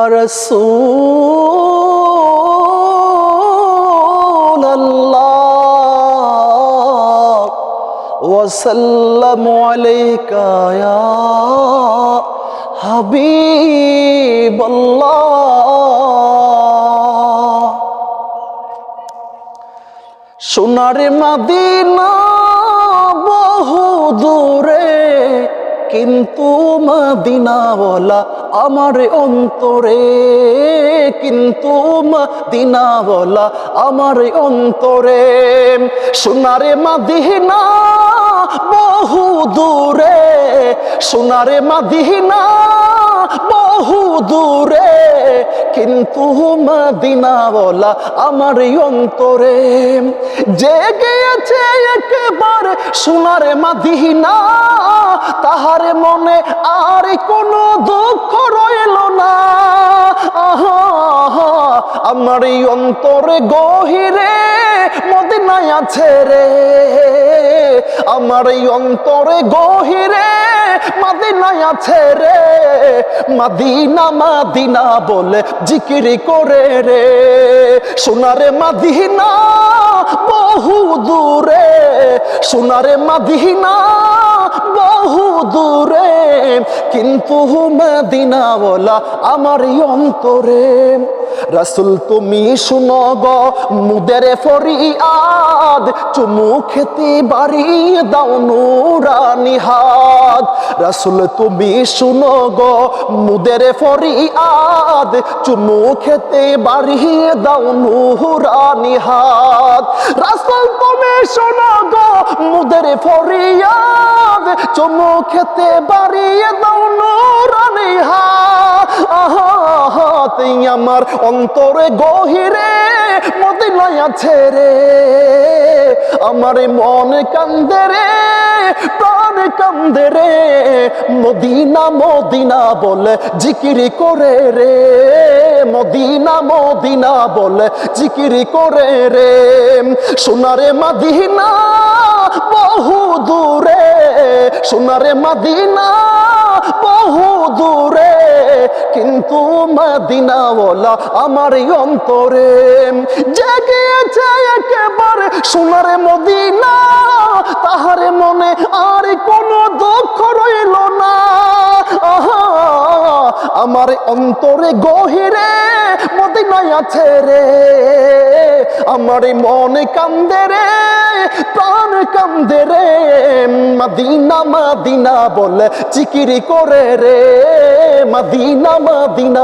রাসূলুল্লাহ ওয়া সাল্লামু আলাইকা ইয়া হাবিবাল্লাহ। সোনার মদিনা বহু দূরে, কিন্তু মদিনাওয়ালা আমার অন্তরে, কিন্তু মদিনাওয়ালা আমার অন্তরে। সোনার মদিনা বহু দূরে, সোনার মদিনা বহু দূরে, কিন্তু মদিনাওয়ালা আমার অন্তরে। জেগে আছে একবার সোনার মদিনা, তাহার মনে আর কোনো দুঃখ রইল না। আমার অন্তরে গহিরে মদিনায় আছে রে, আমার অন্তরে গহিরে মদিনায় আছে রে। মদিনা মদিনা বলে জিকির করে রে। সোনারে মদিনা বহু দূরে, সোনারে মদিনা বহু দূরে, কিন্তু মদিনাওয়ালা আমার অন্তরে। রাসূল তুমি শুনো গো মুদের ফরিয়াদ, চুমু খেতে বাড়িয়ে দাও নুরানি হাত। রাসূল তুমি শুনো গো মুদের ফরিয়াদ, চুমু খেতে বাড়িয়ে দাও নুরানি হাত। রাসূল তুমি শুনো গো মুদের ফরিয়াদ, চুমু খেতে বাড়িয়ে দাও নুরানি হাত। আমার অন্তরে গহিরে মদিনায় আছে রে, আমার মন কান্দে রে, প্রাণ কান্দে রে। মদিনা মদিনা বলে জিকির করে রে, মদিনা মদিনা বলে জিকির করে রে। সোনারে মদিনা বহু দূরে, সোনারে মদিনা বহু দূরে, কিন্তু মদিনাওয়ালা আমার অন্তরে। জেগেছে একেবারে সোনারে মদিনা, তাহার মনে আর কোনো দুঃখ রইল না। আমার অন্তরে গহিরে মদিনায় আছে রে, আমার মনে কান্দে রে, প্রাণ কান্দে রে। মদিনা মদিনা বলে জিকির করে রে, মদিনা মদিনা।